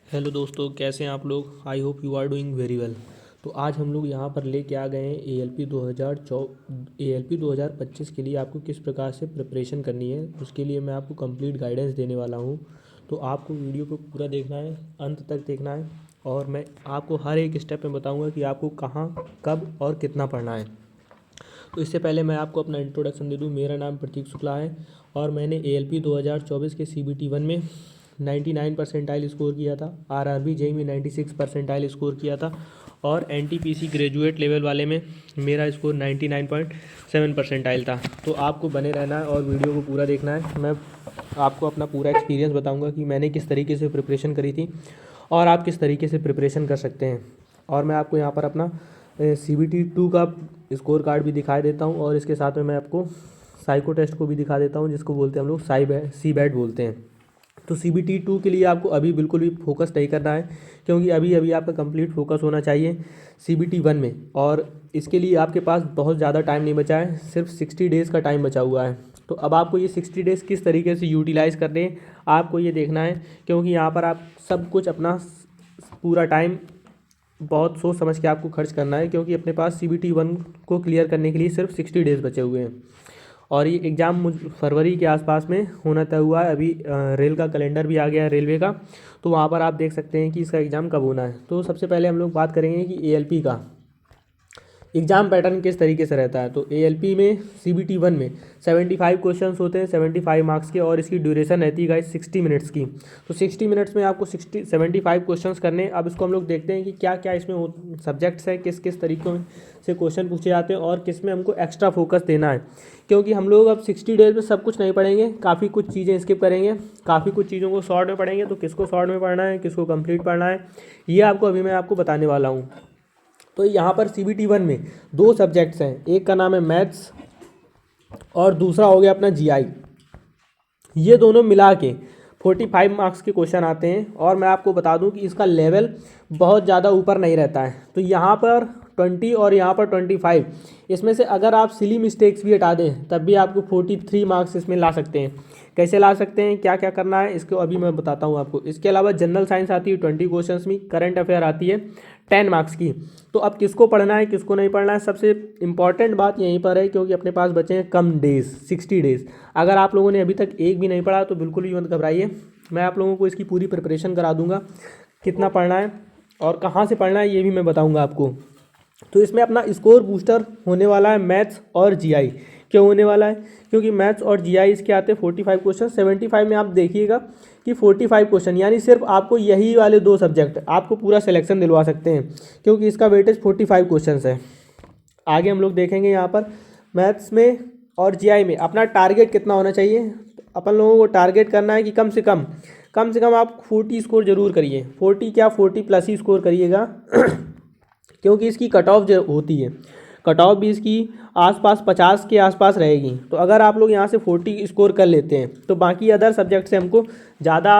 Hello दोस्तों, कैसे हैं आप लोग। I hope you are doing very well. तो आज हम लोग यहाँ पर लेके आ गए हैं ए एल पी 2025 के लिए आपको किस प्रकार से प्रिपरेशन करनी है। उसके लिए मैं आपको कंप्लीट गाइडेंस देने वाला हूँ। तो आपको वीडियो को पूरा देखना है, अंत तक देखना है, और मैं आपको हर एक स्टेप में बताऊँगा कि आपको कहाँ, कब और कितना पढ़ना है। तो इससे पहले मैं आपको अपना इंट्रोडक्शन दे दूँ। मेरा नाम प्रतीक शुक्ला है और मैंने ए एल पी 2024 के सी बी टी 1 में 99 परसेंटाइल स्कोर किया था। आर आर बी जेई में 96 परसेंटाइल स्कोर किया था और N T P C graduate level वाले में मेरा स्कोर 99.7 परसेंटाइल था। तो आपको बने रहना है और वीडियो को पूरा देखना है। मैं आपको अपना पूरा एक्सपीरियंस बताऊंगा कि मैंने किस तरीके से प्रिपरेशन करी थी और आप किस तरीके से प्रिपरेशन कर सकते हैं। और मैं आपको यहाँ पर अपना सी बी टी 2 का स्कोर कार्ड भी दिखा देता हूँ और इसके साथ में मैं आपको साइको टेस्ट को भी दिखा देता हूँ, जिसको बोलते हैं हम लोग सी बैट बोलते हैं। तो सी बी टी 2 के लिए आपको अभी बिल्कुल भी फोकस नहीं करना है, क्योंकि अभी अभी आपका कंप्लीट फोकस होना चाहिए सी बी टी 1 में। और इसके लिए आपके पास बहुत ज़्यादा टाइम नहीं बचा है, सिर्फ 60 डेज़ का टाइम बचा हुआ है। तो अब आपको ये 60 डेज़ किस तरीके से यूटिलाइज़ करने हैं आपको ये देखना है, क्योंकि यहाँ पर आप सब कुछ अपना पूरा टाइम बहुत सोच समझ के आपको खर्च करना है, क्योंकि अपने पास सी बी टी 1 को क्लियर करने के लिए सिर्फ 60 डेज़ बचे हुए हैं। और ये एग्ज़ाम फरवरी के आसपास में होना तय हुआ है। अभी रेल का कैलेंडर भी आ गया है रेलवे का, तो वहाँ पर आप देख सकते हैं कि इसका एग्ज़ाम कब होना है। तो सबसे पहले हम लोग बात करेंगे कि ए एल पी का एग्ज़ाम पैटर्न किस तरीके से रहता है। तो ए एल पी में सी बी टी 1 में 75 क्वेश्चंस होते हैं, 75 मार्क्स के, और इसकी ड्यूरेशन रहती है गाइस 60 मिनट्स की। तो 60 मिनट्स में आपको 75 क्वेश्चंस करने हैं। अब इसको हम लोग देखते हैं कि क्या क्या इसमें सब्जेक्ट्स हैं, किस किस तरीक़ों से क्वेश्चन पूछे जाते हैं और किस में हमको एक्स्ट्रा फोकस देना है। क्योंकि हम लोग अब 60 डेज में सब कुछ नहीं पढ़ेंगे, काफ़ी कुछ चीज़ें स्किप करेंगे, काफ़ी कुछ चीज़ों को शॉर्ट में पढ़ेंगे। तो किसको शॉर्ट में पढ़ना है, किसको कंप्लीट पढ़ना है, ये आपको अभी मैं आपको बताने वाला हूँ। तो यहाँ पर सी बी टी 1 में दो सब्जेक्ट्स हैं, एक का नाम है मैथ्स और दूसरा हो गया अपना जी आई। ये दोनों मिला के 45 मार्क्स के क्वेश्चन आते हैं। और मैं आपको बता दूं कि इसका लेवल बहुत ज़्यादा ऊपर नहीं रहता है। तो यहाँ पर 20 और यहाँ पर 25, इसमें से अगर आप सिली मिस्टेक्स भी हटा दें तब भी आपको 43 मार्क्स इसमें ला सकते हैं। कैसे ला सकते हैं, क्या क्या करना है, इसको अभी मैं बताता हूँ आपको। इसके अलावा जनरल साइंस आती है 20 क्वेश्चंस में, करंट अफेयर आती है 10 मार्क्स की। तो अब किसको पढ़ना है, किसको नहीं पढ़ना है, सबसे इंपॉर्टेंट बात यहीं पर है, क्योंकि अपने पास बचे हैं कम डेज, 60 डेज। अगर आप लोगों ने अभी तक एक भी नहीं पढ़ा तो बिल्कुल भी मत घबराइए, मैं आप लोगों को इसकी पूरी प्रिपरेशन करा दूंगा। कितना पढ़ना है और कहाँ से पढ़ना है ये भी मैं बताऊंगा आपको। तो इसमें अपना स्कोर बूस्टर होने वाला है मैथ्स और जीआई। क्यों होने वाला है, क्योंकि मैथ्स और जीआई इसके आते हैं 45 क्वेश्चन। 75 में आप देखिएगा कि 45 क्वेश्चन, यानी सिर्फ आपको यही वाले दो सब्जेक्ट आपको पूरा सिलेक्शन दिलवा सकते हैं, क्योंकि इसका वेटेज 45 क्वेश्चन है। आगे हम लोग देखेंगे यहाँ पर मैथ्स में और जीआई में अपना टारगेट कितना होना चाहिए। तो अपन लोगों को टारगेट करना है कि कम से कम आप 40 स्कोर जरूर करिए। 40 क्या, 40 प्लस ही स्कोर करिएगा क्योंकि इसकी कट ऑफ जो होती है, कट ऑफ भी इसकी आसपास 50 के आसपास रहेगी। तो अगर आप लोग यहाँ से 40 स्कोर कर लेते हैं तो बाकी अदर सब्जेक्ट से हमको ज़्यादा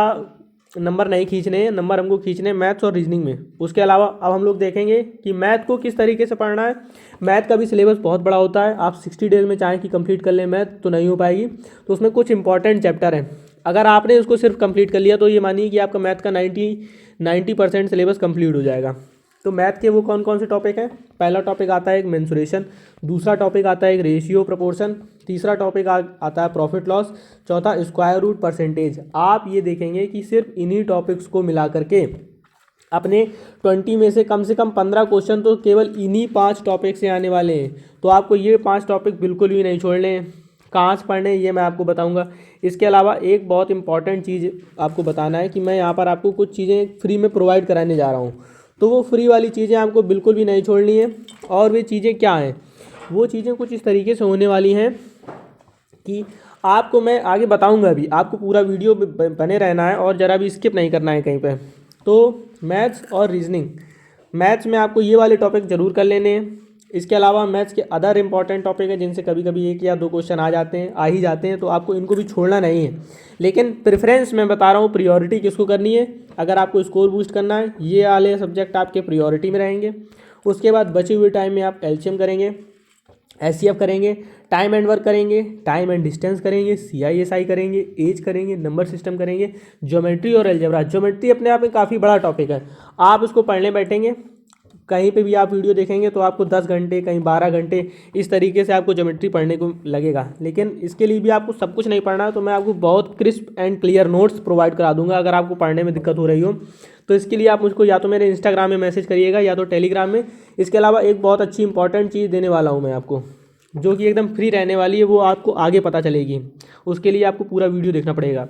नंबर नहीं खींचने हैं, नंबर हमको खींचने हैं मैथ्स और रीजनिंग में। उसके अलावा अब हम लोग देखेंगे कि मैथ को किस तरीके से पढ़ना है। मैथ का भी सिलेबस बहुत बड़ा होता है, आप 60 डेज में चाहें कि कंप्लीट कर लें मैथ तो नहीं हो पाएगी। तो उसमें कुछ इंपॉर्टेंट चैप्टर हैं, अगर आपने उसको सिर्फ कंप्लीट कर लिया तो ये मानिए कि आपका मैथ का 90% सिलेबस कंप्लीट हो जाएगा। तो मैथ के वो कौन कौन से टॉपिक हैं, पहला टॉपिक आता है एक मेंसुरेशन, दूसरा टॉपिक आता है एक रेशियो प्रोपोर्शन, तीसरा टॉपिक आता है प्रॉफिट लॉस, चौथा स्क्वायर रूट परसेंटेज। आप ये देखेंगे कि सिर्फ इन्हीं टॉपिक्स को मिला करके अपने 20 में से कम 15 क्वेश्चन तो केवल इन्हीं 5 टॉपिक से आने वाले हैं। तो आपको ये 5 टॉपिक बिल्कुल भी नहीं छोड़ने हैं। कहाँ से पढ़ने ये मैं आपको बताऊंगा। इसके अलावा एक बहुत इंपॉर्टेंट चीज़ आपको बताना है कि मैं यहाँ पर आपको कुछ चीज़ें फ्री में प्रोवाइड कराने जा रहा हूँ। तो वो फ्री वाली चीज़ें आपको बिल्कुल भी नहीं छोड़नी है। और वे चीज़ें क्या हैं, वो चीज़ें कुछ इस तरीके से होने वाली हैं कि आपको मैं आगे बताऊंगा भी, आपको पूरा वीडियो बने रहना है और ज़रा भी स्किप नहीं करना है कहीं पे। तो मैथ्स और रीजनिंग, मैथ्स में आपको ये वाले टॉपिक जरूर कर लेने हैं। इसके अलावा मैथ्स के अदर इंपॉर्टेंट टॉपिक है जिनसे कभी कभी 1 या 2 क्वेश्चन आ ही जाते हैं, तो आपको इनको भी छोड़ना नहीं है। लेकिन प्रेफरेंस मैं बता रहा हूँ, प्रियोरिटी किसको करनी है। अगर आपको स्कोर बूस्ट करना है, ये वाले सब्जेक्ट आपके प्रियोरिटी में रहेंगे। उसके बाद बचे हुए टाइम में आप एलसीएम करेंगे, एचसीएफ करेंगे, टाइम एंड वर्क करेंगे, टाइम एंड डिस्टेंस करेंगे, सीआईएसआई करेंगे, एज करेंगे, नंबर सिस्टम करेंगे, ज्योमेट्री और अलजेब्रा। ज्योमेट्री अपने आप में काफ़ी बड़ा टॉपिक है, आप इसको पढ़ने बैठेंगे कहीं पे भी आप वीडियो देखेंगे तो आपको 10 घंटे कहीं 12 घंटे इस तरीके से आपको ज्योमेट्री पढ़ने को लगेगा। लेकिन इसके लिए भी आपको सब कुछ नहीं पढ़ना है, तो मैं आपको बहुत crisp and clear notes provide करा दूंगा। अगर आपको पढ़ने में दिक्कत हो रही हो तो इसके लिए आप मुझको या तो मेरे इंस्टाग्राम में मैसेज करिएगा या तो टेलीग्राम में। इसके अलावा एक बहुत अच्छी इंपॉर्टेंट चीज़ देने वाला हूँ मैं आपको, जो कि एकदम फ्री रहने वाली है, वो आपको आगे पता चलेगी। उसके लिए आपको पूरा वीडियो देखना पड़ेगा।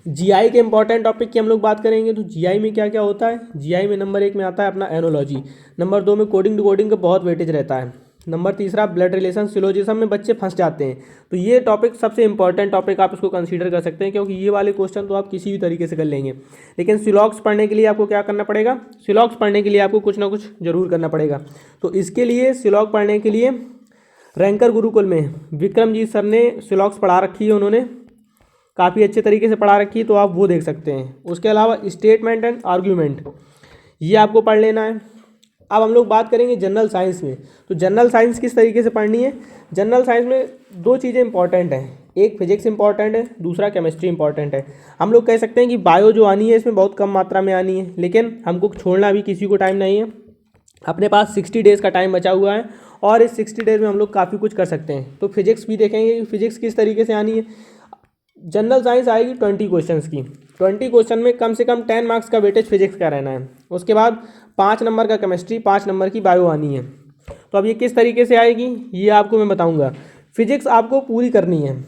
जीआई के इंपॉर्टेंट टॉपिक की हम लोग बात करेंगे। तो जीआई में क्या क्या होता है? जीआई में नंबर 1 में आता है अपना एनोलॉजी, नंबर 2 में कोडिंग डिकोडिंग का बहुत वेटेज रहता है, नंबर 3 ब्लड रिलेशन सिलोजिज्म में बच्चे फंस जाते हैं। तो ये टॉपिक सबसे इंपॉर्टेंट टॉपिक आप इसको कंसीडर कर सकते हैं, क्योंकि ये वाले क्वेश्चन तो आप किसी भी तरीके से कर लेंगे। लेकिन सिलॉक्स पढ़ने के लिए आपको क्या करना पड़ेगा? सिलॉक्स पढ़ने के लिए आपको कुछ ना कुछ जरूर करना पड़ेगा। तो इसके लिए सिलॉक पढ़ने के लिए रैंकर गुरुकुल में विक्रमजीत सर ने सिलॉक्स पढ़ा रखी है, उन्होंने काफ़ी अच्छे तरीके से पढ़ा रखी है, तो आप वो देख सकते हैं। उसके अलावा स्टेटमेंट एंड आर्ग्यूमेंट ये आपको पढ़ लेना है। अब हम लोग बात करेंगे जनरल साइंस में। तो जनरल साइंस किस तरीके से पढ़नी है? जनरल साइंस में 2 चीज़ें इंपॉर्टेंट हैं, एक फिजिक्स इंपॉर्टेंट है, दूसरा केमिस्ट्री इंपॉर्टेंट है। हम लोग कह सकते हैं कि बायो जो आनी है इसमें बहुत कम मात्रा में आनी है, लेकिन हमको छोड़ना भी किसी को टाइम नहीं है। अपने पास 60 डेज़ का टाइम बचा हुआ है और इस 60 डेज़ में हम लोग काफ़ी कुछ कर सकते हैं। तो फिजिक्स भी देखेंगे कि फिजिक्स किस तरीके से आनी है। जनरल साइंस आएगी 20 क्वेश्चंस की, 20 क्वेश्चन में कम से कम 10 मार्क्स का वेटेज फिजिक्स का रहना है। उसके बाद 5 नंबर का केमिस्ट्री, 5 नंबर की बायो आनी है। तो अब ये किस तरीके से आएगी ये आपको मैं बताऊंगा। फिजिक्स आपको पूरी करनी है,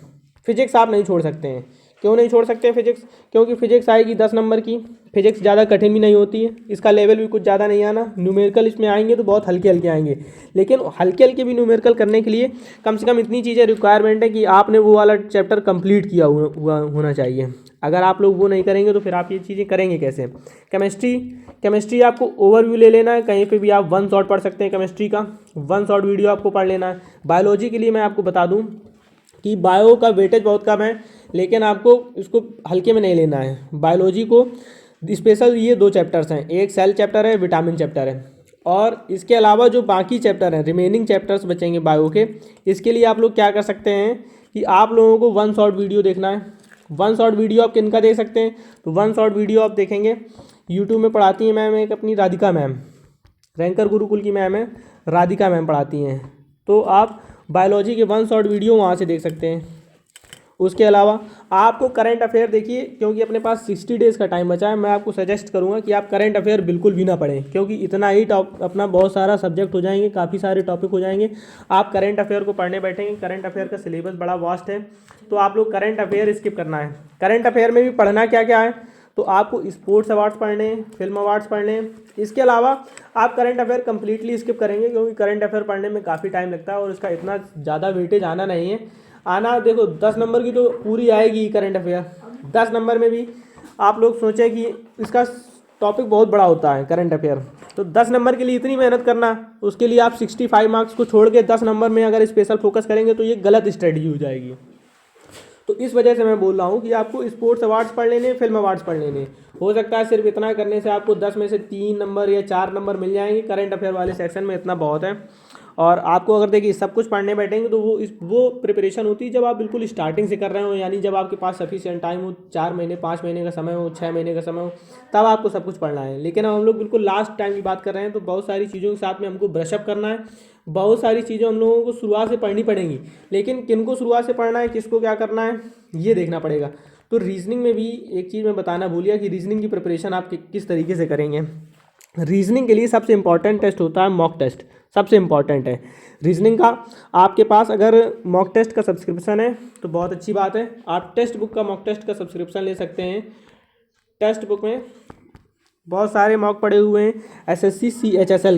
फिजिक्स आप नहीं छोड़ सकते हैं। क्यों नहीं छोड़ सकते फिजिक्स? क्योंकि फिजिक्स आएगी 10 नंबर की। फिजिक्स ज़्यादा कठिन भी नहीं होती है, इसका लेवल भी कुछ ज़्यादा नहीं आना। न्यूमेरिकल इसमें आएंगे तो बहुत हल्के हल्के आएंगे, लेकिन हल्के हल्के भी न्यूमेरिकल करने के लिए कम से कम इतनी चीज़ें रिक्वायरमेंट है कि आपने वो वाला चैप्टर कंप्लीट किया हुआ होना चाहिए। अगर आप लोग वो नहीं करेंगे तो फिर आप ये चीज़ें करेंगे कैसे? केमिस्ट्री आपको ओवरव्यू ले लेना है, कहीं पे भी आप 1 शॉट पढ़ सकते हैं केमिस्ट्री का, 1 शॉट वीडियो आपको पढ़ लेना है। बायोलॉजी के लिए मैं आपको बता दूं कि बायो का वेटेज बहुत कम है, लेकिन आपको इसको हल्के में नहीं लेना है। बायोलॉजी को स्पेशल ये 2 चैप्टर्स हैं, एक सेल चैप्टर है, विटामिन चैप्टर है, और इसके अलावा जो बाकी चैप्टर हैं, रिमेनिंग चैप्टर्स बचेंगे बायो के, इसके लिए आप लोग क्या कर सकते हैं कि आप लोगों को 1 शॉट वीडियो देखना है। 1 शॉट वीडियो आप किनका देख सकते हैं? तो 1 शॉट वीडियो आप देखेंगे, यूट्यूब में पढ़ाती हैं मैम एक अपनी राधिका मैम, रैंकर गुरुकुल की मैम है, राधिका मैम पढ़ाती हैं। तो आप बायोलॉजी के 1 शॉट वीडियो वहाँ से देख सकते हैं। उसके अलावा आपको करंट अफेयर देखिए, क्योंकि अपने पास 60 डेज़ का टाइम बचा है। मैं आपको सजेस्ट करूंगा कि आप करंट अफेयर बिल्कुल भी ना पढ़ें, क्योंकि इतना ही अपना बहुत सारा सब्जेक्ट हो जाएंगे, काफ़ी सारे टॉपिक हो जाएंगे। आप करंट अफेयर को पढ़ने बैठेंगे, करंट अफेयर का सिलेबस बड़ा वास्ट है, तो आप लोग करंट अफेयर स्किप करना है। करंट अफेयर में भी पढ़ना क्या क्या है? तो आपको स्पोर्ट्स अवार्ड्स पढ़ने हैं, फिल्म अवार्ड्स पढ़ने हैं। इसके अलावा आप करंट अफेयर कम्प्लीटली स्किप करेंगे, क्योंकि करंट अफेयर पढ़ने में काफ़ी टाइम लगता है और इसका इतना ज़्यादा वेटेज आना नहीं है। आना देखो 10 नंबर की तो पूरी आएगी करंट अफेयर, 10 नंबर में भी आप लोग सोचें कि इसका टॉपिक बहुत बड़ा होता है करंट अफेयर, तो 10 नंबर के लिए इतनी मेहनत करना, उसके लिए आप 65 मार्क्स को छोड़ के 10 नंबर में अगर स्पेशल फोकस करेंगे तो ये गलत स्ट्रेटजी हो जाएगी। तो इस वजह से मैं बोल रहा हूँ कि आपको स्पोर्ट्स अवार्ड्स पढ़ लेने, फिल्म अवार्ड्स पढ़ लेने। हो सकता है सिर्फ इतना करने से आपको 10 में से 3 नंबर या 4 नंबर मिल जाएंगे। करंट अफेयर वाले सेक्शन में इतना बहुत है। और आपको अगर देखिए सब कुछ पढ़ने बैठेंगे तो वो प्रिपरेशन होती है जब आप बिल्कुल स्टार्टिंग से कर रहे हो, यानी जब आपके पास सफिशिएंट टाइम हो, 4 महीने 5 महीने का समय हो, 6 महीने का समय हो, तब आपको सब कुछ पढ़ना है। लेकिन हम लोग बिल्कुल लास्ट टाइम की बात कर रहे हैं, तो बहुत सारी चीज़ों के साथ में हमको ब्रशअप करना है। बहुत सारी चीज़ें हम लोगों को शुरुआत से पढ़नी पड़ेंगी, लेकिन किनको शुरुआत से पढ़ना है, किसको क्या करना है, ये देखना पड़ेगा। तो रीजनिंग में भी एक चीज़ मैं बताना भूलिया कि रीजनिंग की प्रिपरेशन आप किस तरीके से करेंगे। रीजनिंग के लिए सबसे इंपॉर्टेंट टेस्ट होता है मॉक टेस्ट, सबसे इंपॉर्टेंट है रीजनिंग का। आपके पास अगर मॉक टेस्ट का सब्सक्रिप्शन है तो बहुत अच्छी बात है, आप टेक्स्ट बुक का मॉक टेस्ट का सब्सक्रिप्शन ले सकते हैं। टेक्स्ट बुक में बहुत सारे मॉक पड़े हुए हैं, एसएससी सीएचएसएल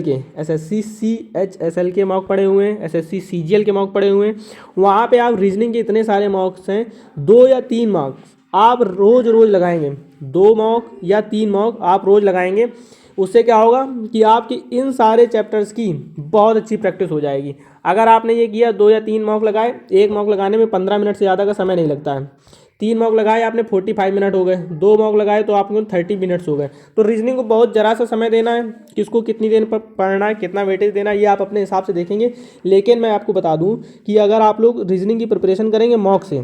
के मॉक पड़े हुए हैं, एसएससी सीजीएल के मॉक पड़े हुए हैं। वहाँ पे आप रीजनिंग के इतने सारे मॉक्स हैं, 2 या 3 मॉक्स आप रोज़ लगाएंगे, 2 मॉक या 3 मॉक आप रोज़ लगाएंगे। उससे क्या होगा कि आपकी इन सारे चैप्टर्स की बहुत अच्छी प्रैक्टिस हो जाएगी। अगर आपने ये किया, 2 या 3 मॉक लगाए, एक मॉक लगाने में 15 मिनट से ज़्यादा का समय नहीं लगता है। 3 मॉक लगाए आपने 45 मिनट हो गए, 2 मॉक लगाए तो आपको 30 मिनट्स हो गए। तो रीजनिंग को बहुत ज़रा सा समय देना है, किसको कितनी देर पर पढ़ना है, कितना वेटेज देना है, ये आप अपने हिसाब से देखेंगे। लेकिन मैं आपको बता दूं कि अगर आप लोग रीजनिंग की प्रिपरेशन करेंगे मॉक से,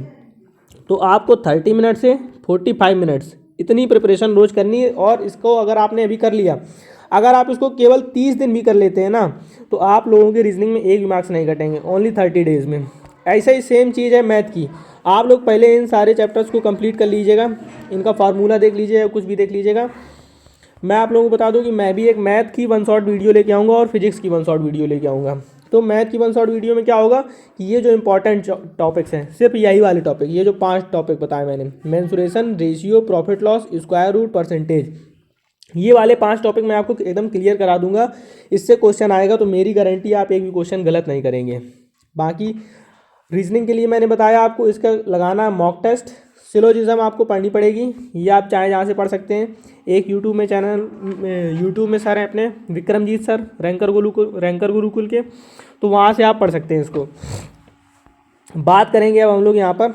तो आपको 30 मिनट से 45 मिनट्स इतनी प्रिपरेशन रोज़ करनी है। और इसको अगर आपने अभी कर लिया, अगर आप इसको केवल 30 दिन भी कर लेते हैं ना, तो आप लोगों के रीजनिंग में एक भी मार्क्स नहीं कटेंगे, ओनली 30 डेज़ में। ऐसा ही सेम चीज़ है मैथ की। आप लोग पहले इन सारे चैप्टर्स को कंप्लीट कर लीजिएगा, इनका फार्मूला देख लीजिएगा, कुछ भी देख लीजिएगा। मैं आप लोगों को बता दूं कि मैं भी एक मैथ की 1 शॉर्ट वीडियो लेके आऊँगा और फिजिक्स की 1 शॉर्ट वीडियो लेके आऊँगा। तो मैथ की 1 शॉर्ट वीडियो में क्या होगा कि ये जो इंपॉर्टेंट टॉपिक्स हैं, सिर्फ यही वाले टॉपिक, ये जो 5 टॉपिक बताए मैंने, mensuration, ratio, profit loss, square root, percentage, ये वाले 5 टॉपिक मैं आपको एकदम क्लियर करा दूंगा। इससे क्वेश्चन आएगा तो मेरी गारंटी है आप एक भी क्वेश्चन गलत नहीं करेंगे। बाकी रीजनिंग के लिए मैंने बताया आपको इसका लगाना मॉक टेस्ट, सिलोजिज्म आपको पढ़नी पड़ेगी, ये आप चाहे जहाँ से पढ़ सकते हैं। एक यूट्यूब में चैनल, यूट्यूब में सर हैं अपने विक्रमजीत सर, रैंकर गुरुकुल के, तो वहाँ से आप पढ़ सकते हैं इसको। बात करेंगे अब हम लोग यहाँ पर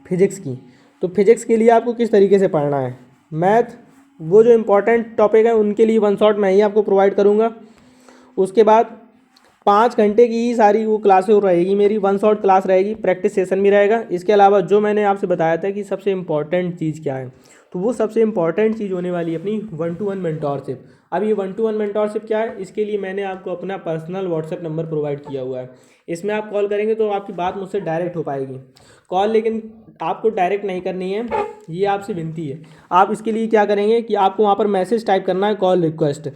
फिजिक्स की। तो फिजिक्स के लिए आपको किस तरीके से पढ़ना है, मैथ वो जो इम्पोर्टेंट टॉपिक है उनके लिए 1 शॉट मैं ही आपको प्रोवाइड करूँगा। उसके बाद 5 घंटे की ही सारी वो क्लासें रहेगी, मेरी 1 शॉट क्लास रहेगी, प्रैक्टिस सेशन भी रहेगा। इसके अलावा जो मैंने आपसे बताया था कि सबसे इम्पॉर्टेंट चीज़ क्या है, तो वो सबसे इम्पॉर्टेंट चीज़ होने वाली है अपनी 1-to-1 मेंटोरशिप। अब ये 1-to-1 मेंटोरशिप क्या है, इसके लिए मैंने आपको अपना पर्सनल व्हाट्सएप नंबर प्रोवाइड किया हुआ है। इसमें आप कॉल करेंगे तो आपकी बात मुझसे डायरेक्ट हो पाएगी कॉल, लेकिन आपको डायरेक्ट नहीं करनी है, ये आपसे विनती है। आप इसके लिए क्या करेंगे कि आपको वहाँ पर मैसेज टाइप करना है, कॉल रिक्वेस्ट,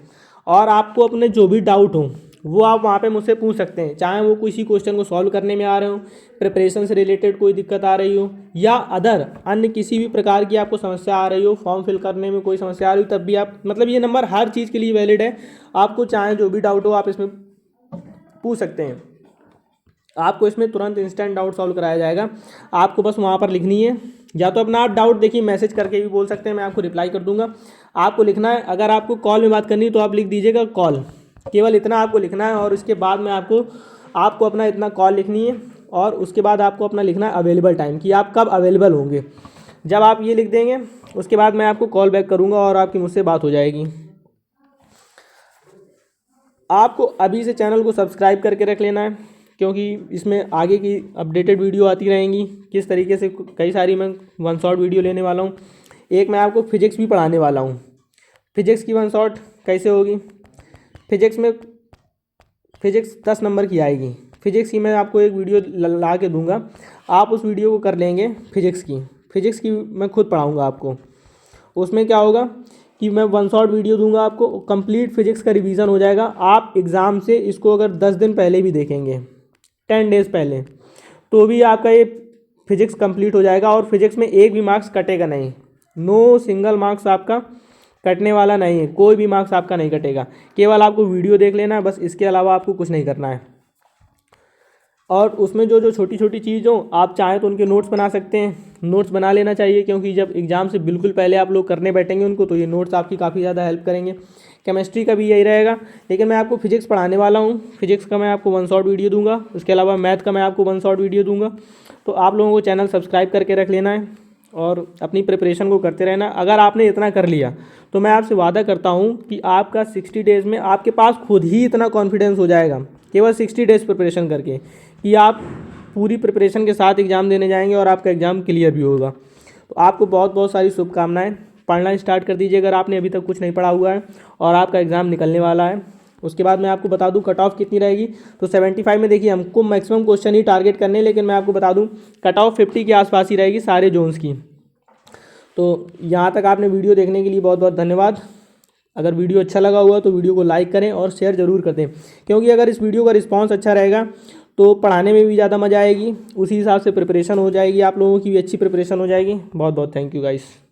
और आपको अपने जो भी डाउट हो वो आप वहाँ पे मुझसे पूछ सकते हैं, चाहे वो किसी क्वेश्चन को सॉल्व करने में आ रहे हो, प्रिपरेशन से रिलेटेड कोई दिक्कत आ रही हो, या अदर अन्य किसी भी प्रकार की आपको समस्या आ रही हो, फॉर्म फिल करने में कोई समस्या आ रही हो, तब भी आप, मतलब ये नंबर हर चीज़ के लिए वैलिड है। आपको चाहे जो भी डाउट हो आप इसमें पूछ सकते हैं, आपको इसमें तुरंत इंस्टेंट डाउट सॉल्व कराया जाएगा। आपको बस वहाँ पर लिखनी है, या तो अपना आप डाउट देखिए मैसेज करके भी बोल सकते हैं, मैं आपको रिप्लाई कर दूंगा। आपको लिखना है, अगर आपको कॉल में बात करनी है तो आप लिख दीजिएगा कॉल, केवल इतना आपको लिखना है। और उसके बाद में आपको अपना इतना कॉल लिखनी है, और उसके बाद आपको अपना लिखना है अवेलेबल टाइम, कि आप कब अवेलेबल होंगे। जब आप ये लिख देंगे उसके बाद मैं आपको कॉल बैक करूँगा और आपकी मुझसे बात हो जाएगी। आपको अभी से चैनल को सब्सक्राइब करके रख लेना है, क्योंकि इसमें आगे की अपडेटेड वीडियो आती रहेंगी। किस तरीके से कई सारी मैं 1 शॉट वीडियो लेने वाला हूँ। एक मैं आपको फिजिक्स भी पढ़ाने वाला हूँ, फिजिक्स की 1 शॉट कैसे होगी। फिजिक्स में फिजिक्स 10 नंबर की आएगी। फिजिक्स की मैं आपको एक वीडियो ला के दूंगा, आप उस वीडियो को कर लेंगे। फिजिक्स की मैं खुद पढ़ाऊँगा आपको। उसमें क्या होगा कि मैं 1 शॉट वीडियो दूंगा आपको, कंप्लीट फिजिक्स का रिवीजन हो जाएगा। आप एग्ज़ाम से इसको अगर 10 दिन पहले भी देखेंगे, 10 डेज़ पहले, तो भी आपका ये फिजिक्स कंप्लीट हो जाएगा। और फिजिक्स में एक भी मार्क्स कटेगा नहीं, नो सिंगल मार्क्स आपका कटने वाला नहीं है, कोई भी मार्क्स आपका नहीं कटेगा। केवल आपको वीडियो देख लेना है बस, इसके अलावा आपको कुछ नहीं करना है। और उसमें जो जो छोटी छोटी चीज़ हो, आप चाहें तो उनके नोट्स बना सकते हैं, नोट्स बना लेना चाहिए, क्योंकि जब एग्ज़ाम से बिल्कुल पहले आप लोग करने बैठेंगे उनको, तो ये नोट्स आपकी काफ़ी ज़्यादा हेल्प करेंगे। केमिस्ट्री का भी यही रहेगा, लेकिन मैं आपको फिजिक्स पढ़ाने वाला हूँ। फिजिक्स का मैं आपको 1 शॉट वीडियो दूंगा, उसके अलावा मैथ का मैं आपको 1 शॉट वीडियो दूंगा। तो आप लोगों को चैनल सब्सक्राइब करके रख लेना है और अपनी प्रिपरेशन को करते रहना। अगर आपने इतना कर लिया तो मैं आपसे वादा करता हूँ कि आपका 60 डेज़ में आपके पास खुद ही इतना कॉन्फिडेंस हो जाएगा, केवल 60 डेज़ प्रिपरेशन करके, कि आप पूरी प्रिपरेशन के साथ एग्ज़ाम देने जाएंगे और आपका एग्ज़ाम क्लियर भी होगा। तो आपको बहुत बहुत सारी शुभकामनाएं। पढ़ना स्टार्ट कर दीजिए अगर आपने अभी तक कुछ नहीं पढ़ा हुआ है, और आपका एग्ज़ाम निकलने वाला है। उसके बाद मैं आपको बता दूं कट ऑफ कितनी रहेगी। तो 75 में देखिए हमको मैक्सिमम क्वेश्चन ही टारगेट करने, लेकिन मैं आपको बता दूं कट ऑफ 50 के आसपास ही रहेगी सारे जोन्स की। तो यहाँ तक आपने वीडियो देखने के लिए बहुत बहुत धन्यवाद। अगर वीडियो अच्छा लगा हुआ तो वीडियो को लाइक करें और शेयर ज़रूर कर दें, क्योंकि अगर इस वीडियो का रिस्पांस अच्छा रहेगा तो पढ़ाने में भी ज़्यादा मज़ा आएगी, उसी हिसाब से प्रिपरेशन हो जाएगी, आप लोगों की भी अच्छी प्रिपरेशन हो जाएगी। बहुत बहुत थैंक यू गाइस।